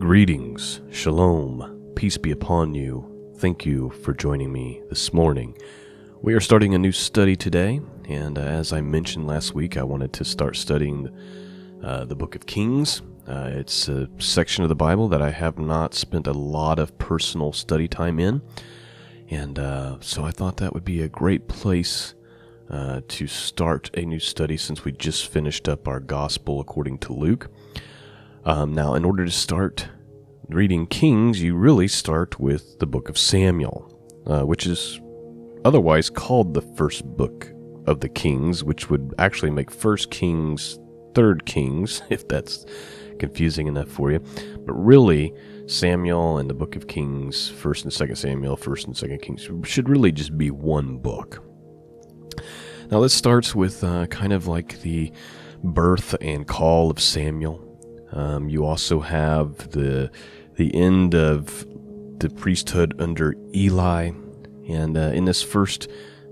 Greetings, shalom, peace be upon you. Thank you for joining me this morning. We are starting a new study today, and as I mentioned last week, I wanted to start studying the Book of Kings. It's a section of the Bible that I have not spent a lot of personal study time in, and so I thought that would be a great place to start a new study since we just finished up our Gospel according to Luke. Now, in order to start reading Kings, you really start with the book of Samuel, which is otherwise called the first book of the Kings, which would actually make 1 Kings, 3 Kings, if that's confusing enough for you. But really, Samuel and the book of Kings, 1st and 2nd Samuel, 1st and 2nd Kings, should really just be one book. Now, let's start with kind of like the birth and call of Samuel. You also have the end of the priesthood under Eli, and in this first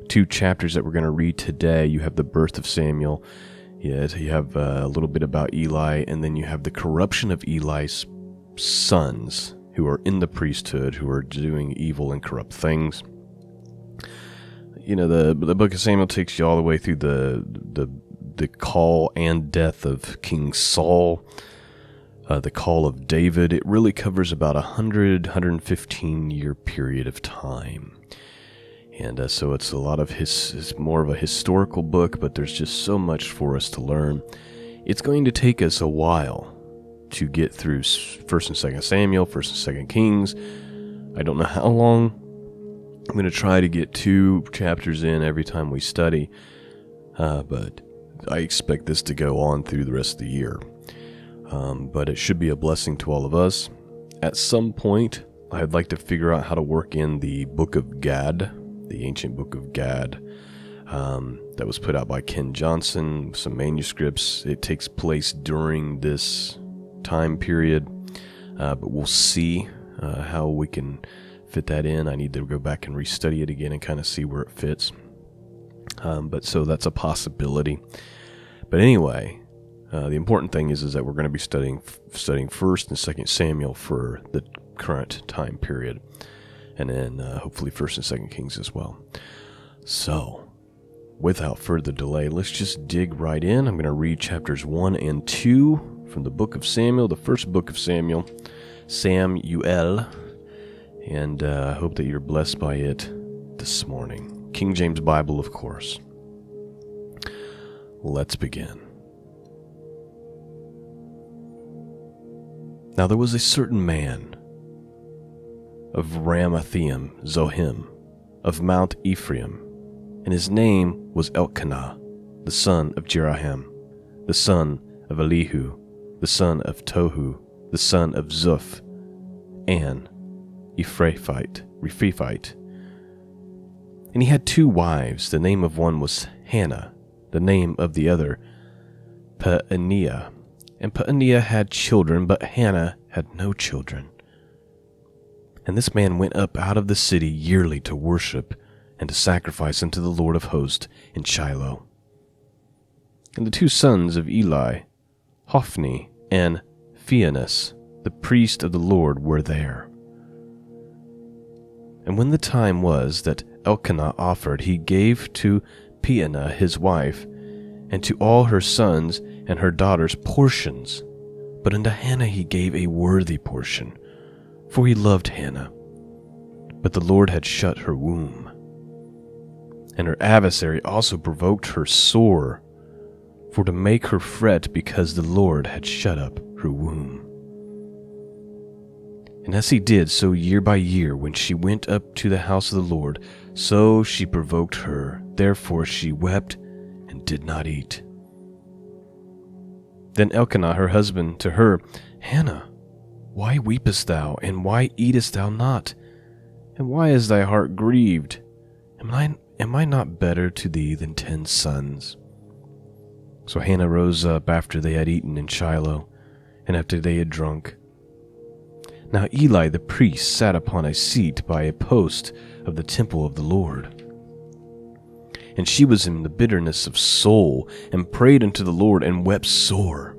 two chapters that we're going to read today, you have the birth of Samuel. You have a little bit about Eli, and then you have the corruption of Eli's sons, who are in the priesthood, who are doing evil and corrupt things. You know, the book of Samuel takes you all the way through the call and death of King Saul. The call of David. It really covers about 115 year period of time. And so it's a lot of it's more of a historical book, but there's just so much for us to learn. It's going to take us a while to get through 1st and 2nd Samuel, 1st and 2nd Kings. I don't know how long. I'm going to try to get 2 chapters in every time we study, but I expect this to go on through the rest of the year. But it should be a blessing to all of us. At some point, I'd like to figure out how to work in the Book of Gad, the ancient Book of Gad, that was put out by Ken Johnson, some manuscripts. It takes place during this time period, but we'll see how we can fit that in. I need to go back and restudy it again and kind of see where it fits. But so that's a possibility. But anyway, the important thing is that we're going to be studying 1st and 2nd Samuel for the current time period, and then hopefully 1st and 2nd Kings as well. So, without further delay, let's just dig right in. I'm going to read chapters 1 and 2 from the book of Samuel, the first book of Samuel, Samuel, and I hope that you're blessed by it this morning. King James Bible, of course. Let's begin. Now there was a certain man of Ramathaim Zohim, of Mount Ephraim, and his name was Elkanah, the son of Jeraham, the son of Elihu, the son of Tohu, the son of Zuph, and Rephaphite. And he had 2 wives. The name of one was Hannah, the name of the other Peninnah. And Peninnah had children, but Hannah had no children. And this man went up out of the city yearly to worship and to sacrifice unto the Lord of hosts in Shiloh. And the 2 sons of Eli, Hophni and Phinehas, the priest of the Lord, were there. And when the time was that Elkanah offered, he gave to Peninnah his wife, and to all her sons and her daughters portions, but unto Hannah he gave a worthy portion, for he loved Hannah. But the Lord had shut her womb. And her adversary also provoked her sore, for to make her fret, because the Lord had shut up her womb. And as he did so year by year, when she went up to the house of the Lord, so she provoked her. Therefore she wept and did not eat. Then Elkanah her husband to her, Hannah, why weepest thou, and why eatest thou not? And why is thy heart grieved? Am I not better to thee than 10 sons? So Hannah rose up after they had eaten in Shiloh, and after they had drunk. Now Eli the priest sat upon a seat by a post of the temple of the Lord. And she was in the bitterness of soul, and prayed unto the Lord, and wept sore.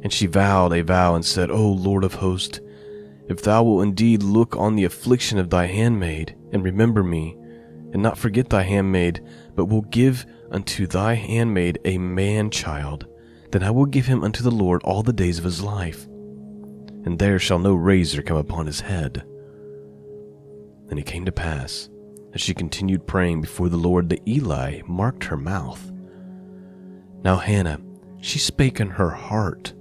And she vowed a vow and said, O Lord of hosts, if thou wilt indeed look on the affliction of thy handmaid, and remember me, and not forget thy handmaid, but will give unto thy handmaid a man-child, then I will give him unto the Lord all the days of his life, and there shall no razor come upon his head. And it came to pass, as she continued praying before the Lord, that Eli marked her mouth. Now Hannah, she spake in her heart.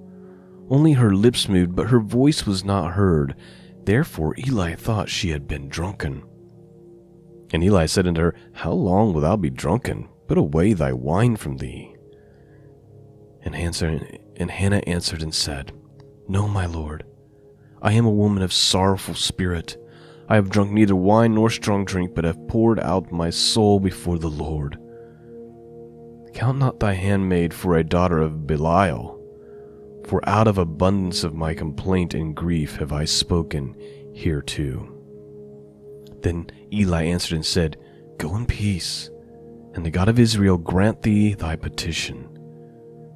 Only her lips moved, but her voice was not heard. Therefore Eli thought she had been drunken. And Eli said unto her, How long wilt thou be drunken? Put away thy wine from thee. And Hannah answered and said, No, my lord, I am a woman of sorrowful spirit. I have drunk neither wine nor strong drink, but have poured out my soul before the Lord. Count not thy handmaid for a daughter of Belial, for out of abundance of my complaint and grief have I spoken hereto. Then Eli answered and said, Go in peace, and the God of Israel grant thee thy petition,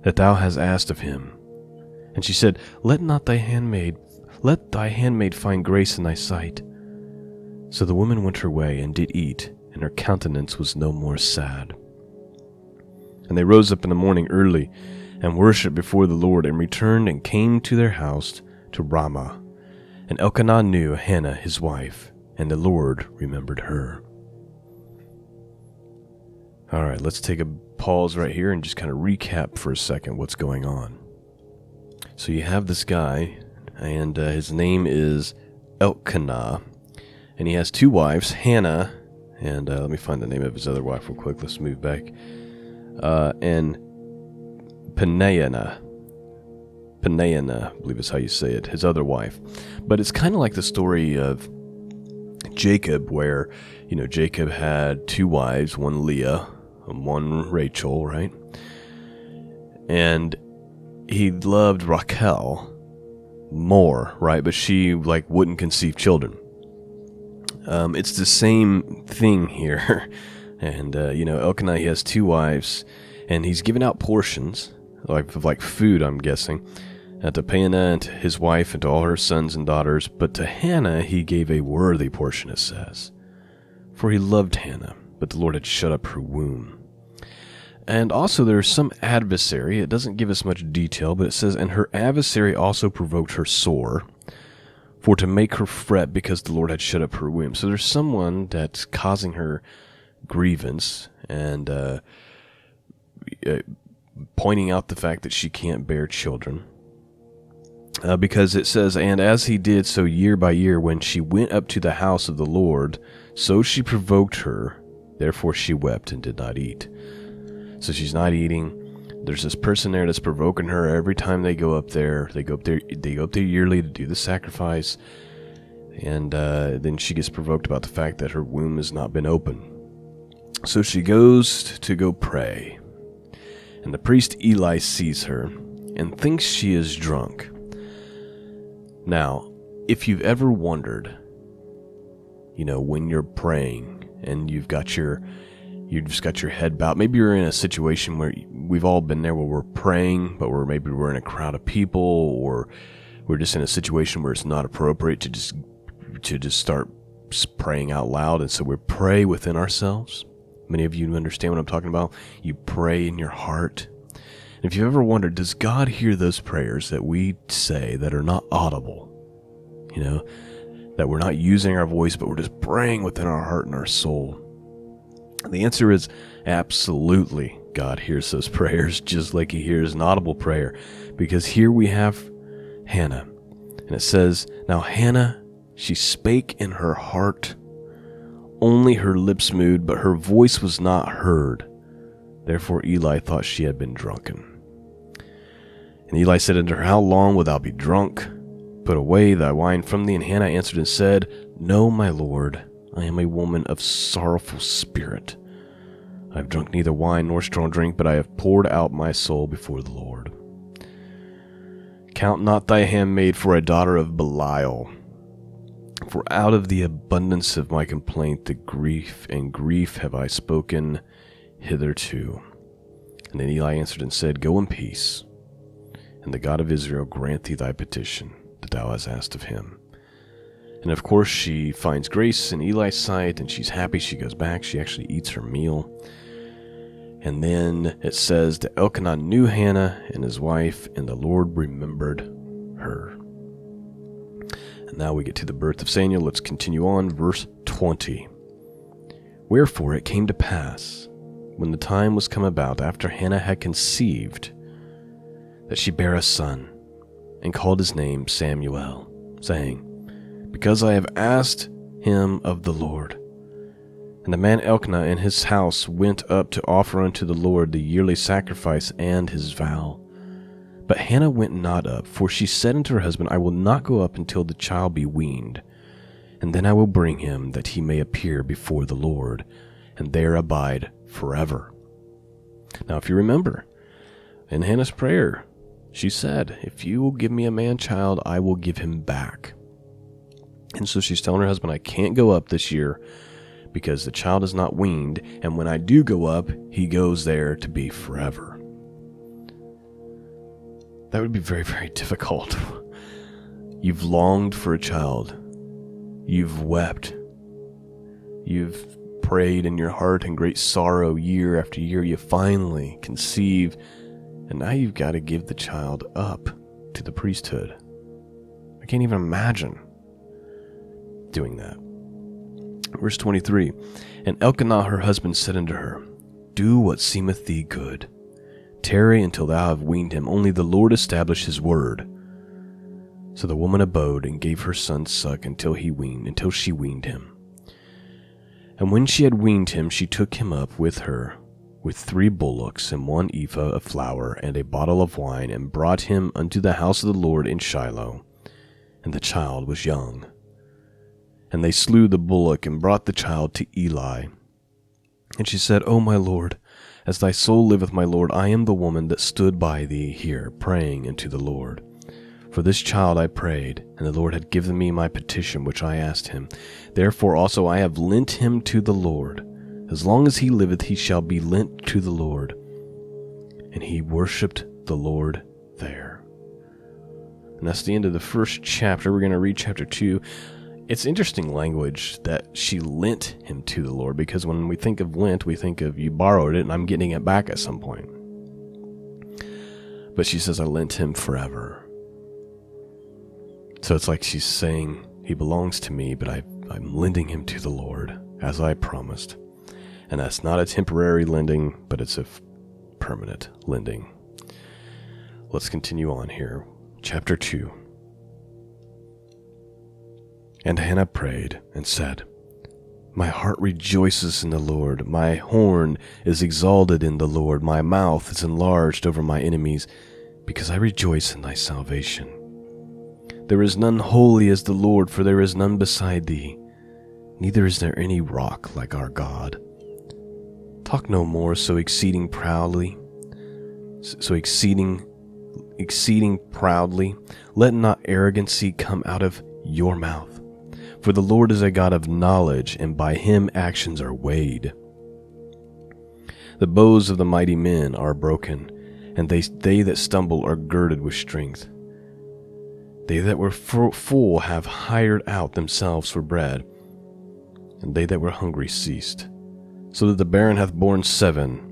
that thou hast asked of him. And she said, Let thy handmaid find grace in thy sight. So the woman went her way and did eat, and her countenance was no more sad. And they rose up in the morning early, and worshipped before the Lord, and returned and came to their house to Ramah. And Elkanah knew Hannah his wife, and the Lord remembered her. All right, let's take a pause right here and just kind of recap for a second what's going on. So you have this guy, and his name is Elkanah, and he has two wives, Hannah, and let me find the name of his other wife real quick. Let's move back. And Peninnah, I believe is how you say it, his other wife. But it's kind of like the story of Jacob, where, Jacob had two wives, one Leah and one Rachel, right? And he loved Rachel more, right? But she, wouldn't conceive children. It's the same thing here. And, Elkanah, he has two wives, and he's giving out portions, of food, I'm guessing, to Peninnah and to his wife and to all her sons and daughters. But to Hannah he gave a worthy portion, it says. For he loved Hannah, but the Lord had shut up her womb. And also there's some adversary. It doesn't give us much detail, but it says, And her adversary also provoked her sore, for to make her fret, because the Lord had shut up her womb. So there's someone that's causing her grievance and pointing out the fact that she can't bear children. Because it says, And as he did so year by year, when she went up to the house of the Lord, so she provoked her, therefore she wept and did not eat. So she's not eating. There's this person there that's provoking her every time they go up there. They go up there yearly to do the sacrifice. And then she gets provoked about the fact that her womb has not been open. So she goes to go pray. And the priest Eli sees her and thinks she is drunk. Now, if you've ever wondered, when you're praying and you've just got your head bowed, maybe you're in a situation where we've all been there, where we're praying, but maybe we're in a crowd of people, or we're just in a situation where it's not appropriate to just start praying out loud, and so we pray within ourselves. Many of you understand what I'm talking about. You pray in your heart. And if you've ever wondered, does God hear those prayers that we say that are not audible? That we're not using our voice, but we're just praying within our heart and our soul. The answer is absolutely. God hears those prayers just like he hears an audible prayer. Because here we have Hannah. And it says, Now Hannah, she spake in her heart. Only her lips moved, but her voice was not heard. Therefore Eli thought she had been drunken. And Eli said unto her, How long wilt thou be drunk? Put away thy wine from thee. And Hannah answered and said, No, my lord, I am a woman of sorrowful spirit. I have drunk neither wine nor strong drink, but I have poured out my soul before the Lord. Count not thy handmaid for a daughter of Belial, for out of the abundance of my complaint the grief have I spoken hitherto. And then Eli answered and said, Go in peace, and the God of Israel grant thee thy petition that thou hast asked of him. And of course she finds grace in Eli's sight, and she's happy. She goes back. She actually eats her meal. And then it says that Elkanah knew Hannah and his wife, and the Lord remembered her. And now we get to the birth of Samuel. Let's continue on. Verse 20. Wherefore it came to pass, when the time was come about after Hannah had conceived, that she bare a son, and called his name Samuel, saying, Because I have asked him of the Lord. And the man Elkanah and his house went up to offer unto the Lord the yearly sacrifice and his vow. But Hannah went not up, for she said unto her husband, I will not go up until the child be weaned, and then I will bring him, that he may appear before the Lord, and there abide forever. Now if you remember, in Hannah's prayer, she said, if you will give me a man-child, I will give him back. And so she's telling her husband, I can't go up this year because the child is not weaned, and when I do go up, he goes there to be forever. That would be very, very difficult. You've longed for a child. You've wept. You've prayed in your heart in great sorrow year after year. You finally conceive, and now you've got to give the child up to the priesthood. I can't even imagine doing that. Verse 23, And Elkanah her husband said unto her, Do what seemeth thee good. Tarry until thou have weaned him. Only the Lord establish his word. So the woman abode and gave her son suck until she weaned him. And when she had weaned him, she took him up with her, with 3 bullocks and 1 ephah of flour and a bottle of wine, and brought him unto the house of the Lord in Shiloh. And the child was young. And they slew the bullock and brought the child to Eli. And she said, O my Lord, as thy soul liveth, my Lord, I am the woman that stood by thee here, praying unto the Lord. For this child I prayed, and the Lord had given me my petition which I asked him. Therefore also I have lent him to the Lord. As long as he liveth, he shall be lent to the Lord. And he worshipped the Lord there. And that's the end of the first chapter. We're going to read chapter 2. It's interesting language that she lent him to the Lord, because when we think of lent, we think of you borrowed it and I'm getting it back at some point. But she says, I lent him forever. So it's like she's saying, he belongs to me, but I'm lending him to the Lord, as I promised. And that's not a temporary lending, but it's a permanent lending. Let's continue on here. Chapter 2. And Hannah prayed and said, My heart rejoices in the Lord. My horn is exalted in the Lord. My mouth is enlarged over my enemies, because I rejoice in thy salvation. There is none holy as the Lord, for there is none beside thee. Neither is there any rock like our God. Talk no more so exceeding proudly. Let not arrogancy come out of your mouth. For the Lord is a God of knowledge, and by him actions are weighed. The bows of the mighty men are broken, and they that stumble are girded with strength. They that were full have hired out themselves for bread, and they that were hungry ceased. So that the barren hath borne 7,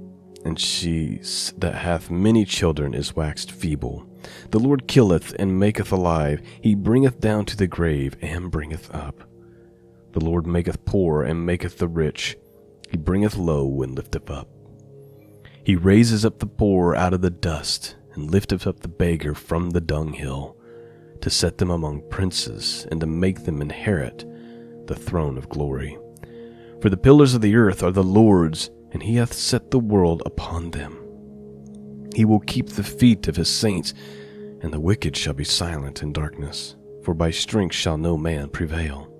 and she that hath many children is waxed feeble. The Lord killeth and maketh alive. He bringeth down to the grave and bringeth up. The Lord maketh poor and maketh the rich. He bringeth low and lifteth up. He raises up the poor out of the dust, and lifteth up the beggar from the dunghill, to set them among princes, and to make them inherit the throne of glory. For the pillars of the earth are the Lord's, and he hath set the world upon them. He will keep the feet of his saints, and the wicked shall be silent in darkness, for by strength shall no man prevail.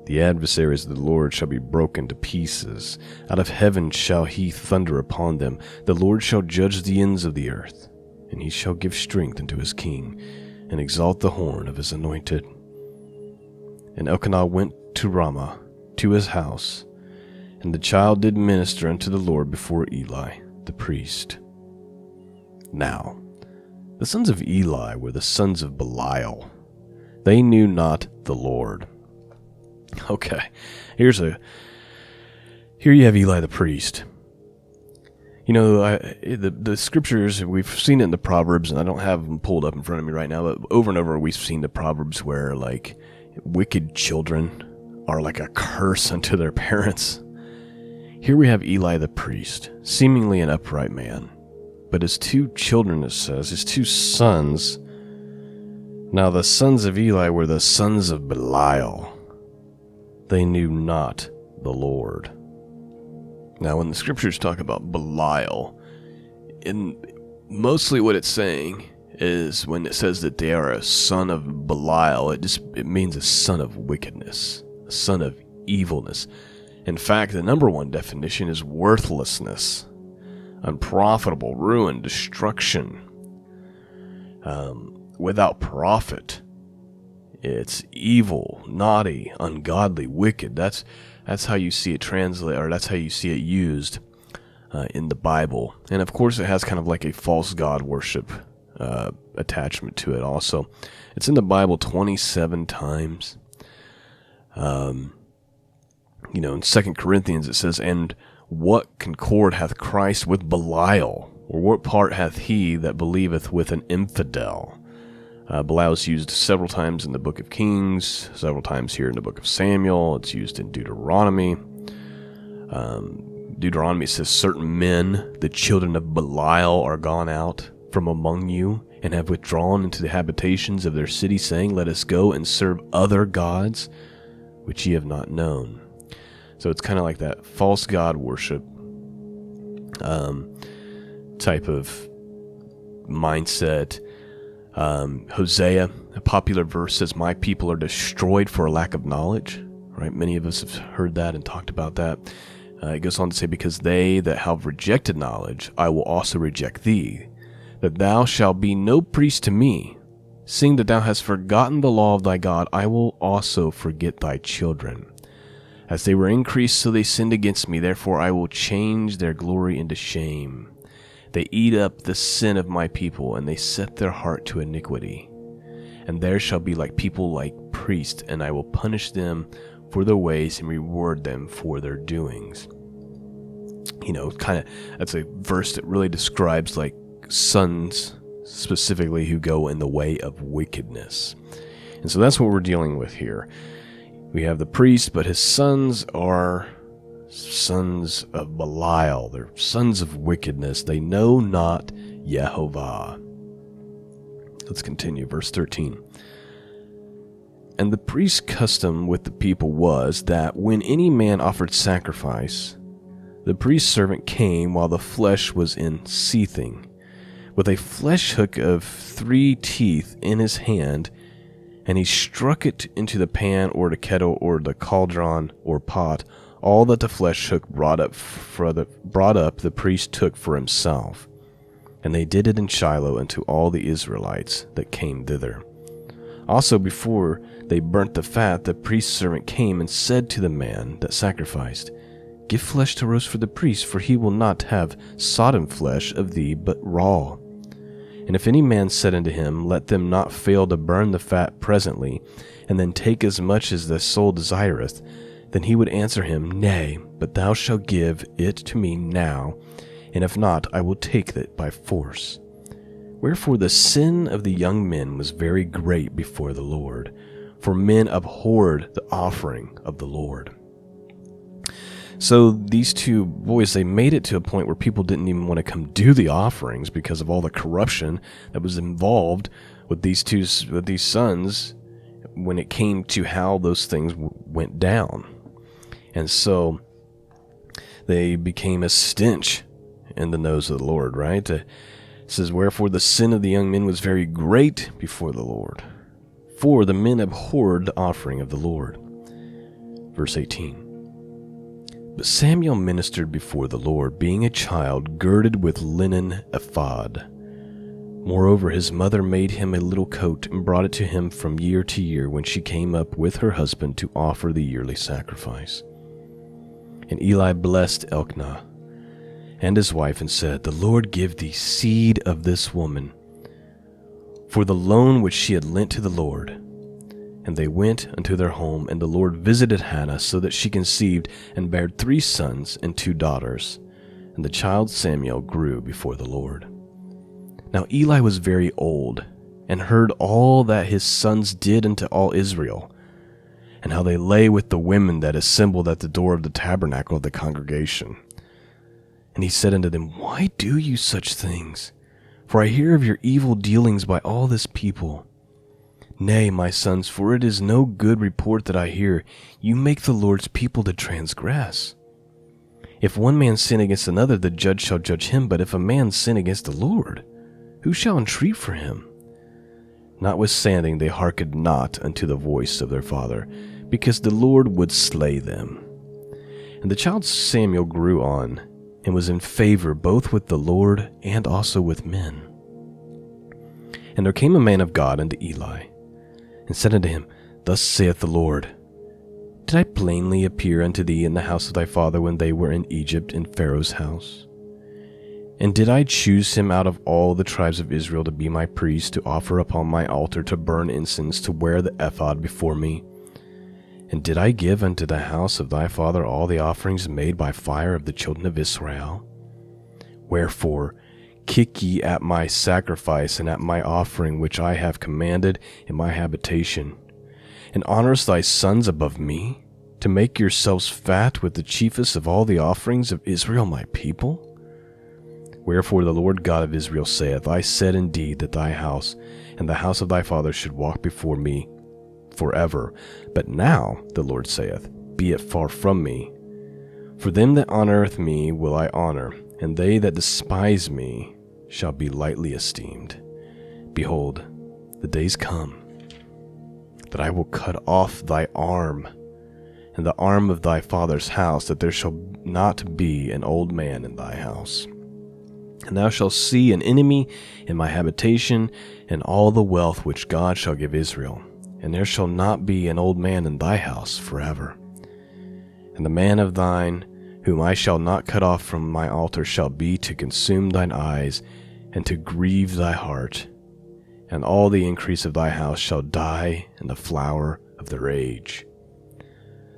The adversaries of the Lord shall be broken to pieces. Out of heaven shall he thunder upon them. The Lord shall judge the ends of the earth, and he shall give strength unto his king, and exalt the horn of his anointed. And Elkanah went to Ramah, to his house, and the child did minister unto the Lord before Eli the priest. Now, The sons of Eli were the sons of Belial. They knew not the Lord. Okay, here you have Eli the priest. You know, the scriptures, we've seen it in the Proverbs, and I don't have them pulled up in front of me right now, but over and over we've seen the Proverbs where, like, wicked children are like a curse unto their parents. Here we have Eli the priest, seemingly an upright man, but his two children, it says, his two sons. Now the sons of Eli were the sons of Belial. They knew not the Lord. Now, when the scriptures talk about Belial, mostly what it's saying is when it says that they are a son of Belial, it means a son of wickedness, a son of evilness. In fact, the number one definition is worthlessness, unprofitable, ruin, destruction, without profit. It's evil, naughty, ungodly, wicked. That's how you see it translated, or that's how you see it used in the Bible. And of course, it has kind of like a false god worship attachment to it also. It's in the Bible 27 times. In 2 Corinthians it says, "And what concord hath Christ with Belial? Or what part hath he that believeth with an infidel?" Belial is used several times in the book of Kings, several times here in the book of Samuel. It's used in Deuteronomy. Deuteronomy says, "Certain men, the children of Belial, are gone out from among you, and have withdrawn into the habitations of their city, saying, Let us go and serve other gods, which ye have not known." So it's kind of like that false god worship type of mindset. Hosea, a popular verse, says, "My people are destroyed for a lack of knowledge." Right? Many of us have heard that and talked about that. It goes on to say, "Because they that have rejected knowledge, I will also reject thee, that thou shalt be no priest to me. Seeing that thou hast forgotten the law of thy God, I will also forget thy children. As they were increased, so they sinned against me. Therefore I will change their glory into shame. They eat up the sin of my people, and they set their heart to iniquity. And there shall be like people like priests, and I will punish them for their ways and reward them for their doings." That's a verse that really describes like sons specifically who go in the way of wickedness. And so that's what we're dealing with here. We have the priest, but his sons are sons of Belial. They're sons of wickedness. They know not Yehovah. Let's continue. Verse 13. "And the priest's custom with the people was that when any man offered sacrifice, the priest's servant came while the flesh was in seething, with a flesh hook of 3 teeth in his hand, and he struck it into the pan or the kettle or the cauldron or pot. All that the flesh hook brought up the priest took for himself. And they did it in Shiloh unto all the Israelites that came thither. Also before they burnt the fat, the priest's servant came and said to the man that sacrificed, Give flesh to roast for the priest, for he will not have sodden flesh of thee, but raw. And if any man said unto him, Let them not fail to burn the fat presently, and then take as much as the soul desireth, then he would answer him, Nay, but thou shalt give it to me now, and if not, I will take it by force. Wherefore the sin of the young men was very great before the Lord, for men abhorred the offering of the Lord. So these two boys, they made it to a point where people didn't even want to come do the offerings because of all the corruption that was involved with these sons when it came to how those things went down. And so they became a stench in the nose of the Lord, right? It says, Wherefore the sin of the young men was very great before the Lord, for the men abhorred the offering of the Lord. Verse 18. But Samuel ministered before the Lord, being a child, girded with linen ephod. Moreover, his mother made him a little coat, and brought it to him from year to year when she came up with her husband to offer the yearly sacrifice. And Eli blessed Elkanah and his wife, and said, The Lord give thee seed of this woman, for the loan which she had lent to the Lord. And they went unto their home, and the Lord visited Hannah, so that she conceived and bare 3 sons and 2 daughters. And the child Samuel grew before the Lord. Now Eli was very old, and heard all that his sons did unto all Israel, and how they lay with the women that assembled at the door of the tabernacle of the congregation. And he said unto them, Why do you such things? For I hear of your evil dealings by all this people. Nay, my sons, for it is no good report that I hear. You make the Lord's people to transgress. If one man sin against another, the judge shall judge him. But if a man sin against the Lord, who shall entreat for him? Notwithstanding, they hearkened not unto the voice of their father, because the Lord would slay them. And the child Samuel grew on, and was in favor both with the Lord and also with men. And there came a man of God unto Eli, and said unto him, Thus saith the Lord, Did I plainly appear unto thee in the house of thy father when they were in Egypt in Pharaoh's house? And did I choose him out of all the tribes of Israel to be my priest, to offer upon my altar, to burn incense, to wear the ephod before me? And did I give unto the house of thy father all the offerings made by fire of the children of Israel? Wherefore, kick ye at my sacrifice and at my offering which I have commanded in my habitation, and honorest thy sons above me, to make yourselves fat with the chiefest of all the offerings of Israel my people? Wherefore the Lord God of Israel saith, I said indeed that thy house and the house of thy father should walk before me forever. But now, the Lord saith, Be it far from me. For them that honoreth me will I honor, and they that despise me shall be lightly esteemed. Behold, the days come, that I will cut off thy arm, and the arm of thy father's house, that there shall not be an old man in thy house. And thou shalt see an enemy in my habitation, and all the wealth which God shall give Israel. And there shall not be an old man in thy house forever. And the man of thine, whom I shall not cut off from my altar, shall be to consume thine eyes, and to grieve thy heart. And all the increase of thy house shall die in the flower of their age.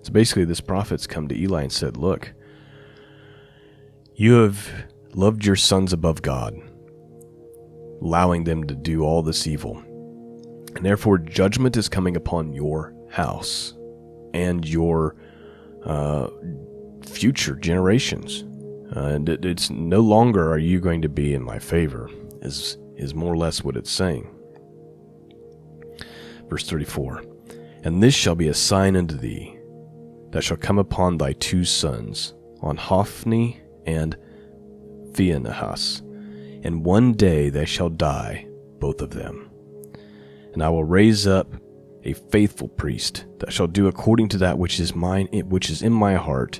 So basically this prophet's come to Eli and said, Look, you have loved your sons above God, allowing them to do all this evil. And therefore judgment is coming upon your house and your future generations. And it's no longer are you going to be in my favor, is more or less what it's saying. Verse 34, And this shall be a sign unto thee, that shall come upon thy 2 sons, on Hophni and Phinehas, and one day they shall die, both of them. And I will raise up a faithful priest that shall do according to that which is mine, which is in my heart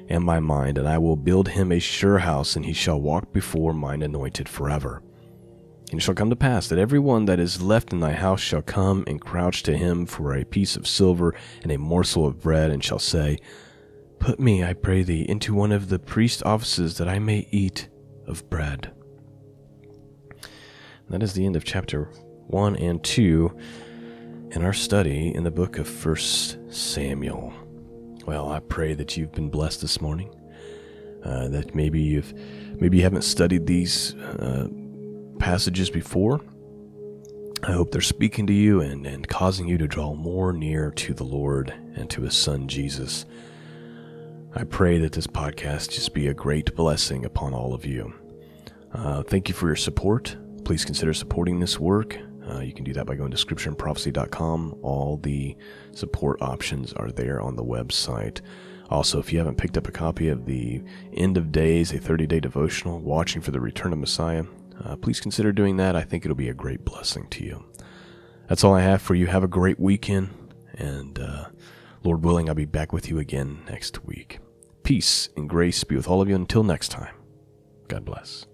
and my mind, and I will build him a sure house, and he shall walk before mine anointed forever. And it shall come to pass that every one that is left in thy house shall come and crouch to him for a piece of silver and a morsel of bread, and shall say, Put me, I pray thee, into one of the priest offices, that I may eat of bread. That is the end of chapter 1 and 2 in our study in the book of 1 Samuel. Well, I pray that you've been blessed this morning, that maybe you haven't studied these passages before. I hope they're speaking to you and causing you to draw more near to the Lord and to his son Jesus. I pray that this podcast just be a great blessing upon all of you. Thank you for your support. Please consider supporting this work. You can do that by going to scriptureandprophecy.com. All the support options are there on the website. Also, if you haven't picked up a copy of the End of Days, a 30-day devotional, Watching for the Return of Messiah, please consider doing that. I think it'll be a great blessing to you. That's all I have for you. Have a great weekend, and Lord willing, I'll be back with you again next week. Peace and grace be with all of you until next time. God bless.